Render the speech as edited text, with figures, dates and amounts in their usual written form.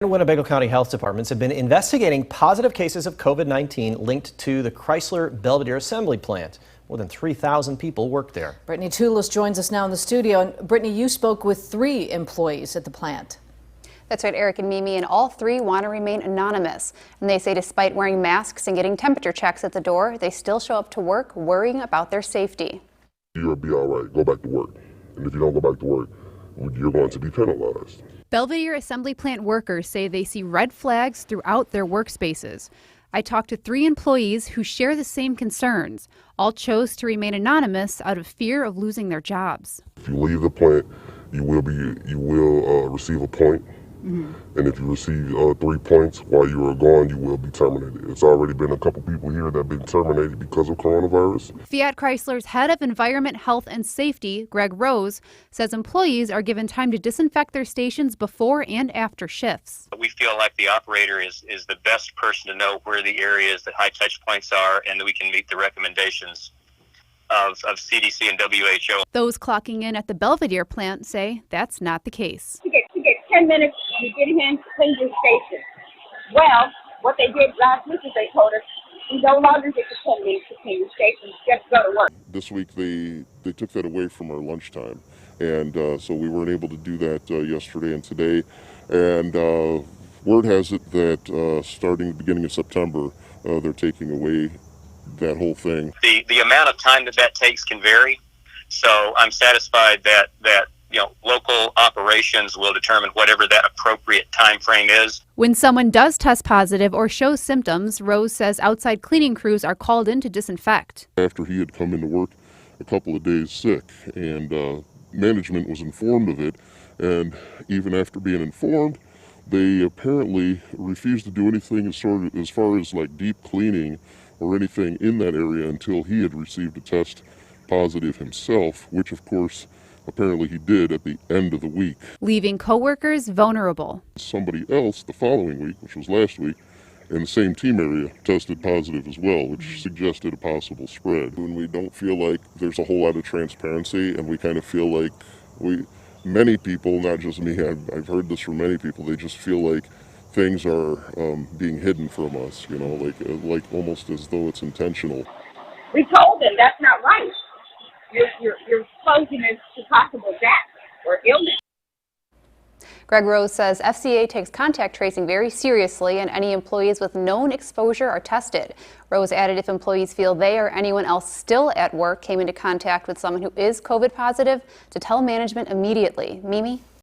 Winnebago County Health Departments have been investigating positive cases of COVID-19 linked to the Chrysler Belvidere Assembly Plant. More than 3,000 people work there. Brittany Toulis joins us now in the studio. And Brittany, you spoke with 3 employees at the plant. That's right, Eric and Mimi, and all 3 want to remain anonymous. And they say despite wearing masks and getting temperature checks at the door, they still show up to work worrying about their safety. You'll be all right. Go back to work. And if you don't go back to work, you're going to be penalized. Belvidere Assembly Plant workers say they see red flags throughout their workspaces. I talked to 3 employees who share the same concerns. All chose to remain anonymous out of fear of losing their jobs. If you leave the plant, you will receive a point. And if you receive 3 points while you are gone, you will be terminated. It's already been a couple people here that have been terminated because of coronavirus. Fiat Chrysler's head of Environment, Health and Safety, Greg Rose, says employees are given time to disinfect their stations before and after shifts. We feel like the operator is the best person to know where the areas that high touch points are and that we can meet the recommendations of CDC and WHO. Those clocking in at the Belvidere plant say that's not the case. You get 10 minutes and you get in to clean your station. Well, what they did last week is they told us you no longer get the 10 minutes to clean your station, just go to work. This week they took that away from our lunchtime. And so we weren't able to do that yesterday and today. And word has it that starting the beginning of September, they're taking away that whole thing. The amount of time that takes can vary. So I'm satisfied that local operations will determine whatever that appropriate time frame is. When someone does test positive or shows symptoms, Rose says outside cleaning crews are called in to disinfect. After he had come into work a couple of days sick, and management was informed of it, and even after being informed, they apparently refused to do anything as far as like deep cleaning or anything in that area until he had received a test positive himself, which of course apparently he did at the end of the week. Leaving coworkers vulnerable. Somebody else the following week, which was last week, in the same team area tested positive as well, which suggested a possible spread. When we don't feel like there's a whole lot of transparency, and we kind of feel like many people, not just me, I've heard this from many people, they just feel like things are being hidden from us, like almost as though it's intentional. We told them that's not right. You're exposing us to possible death or illness. Greg Rose says FCA takes contact tracing very seriously and any employees with known exposure are tested. Rose added if employees feel they or anyone else still at work came into contact with someone who is COVID positive, to tell management immediately. Mimi?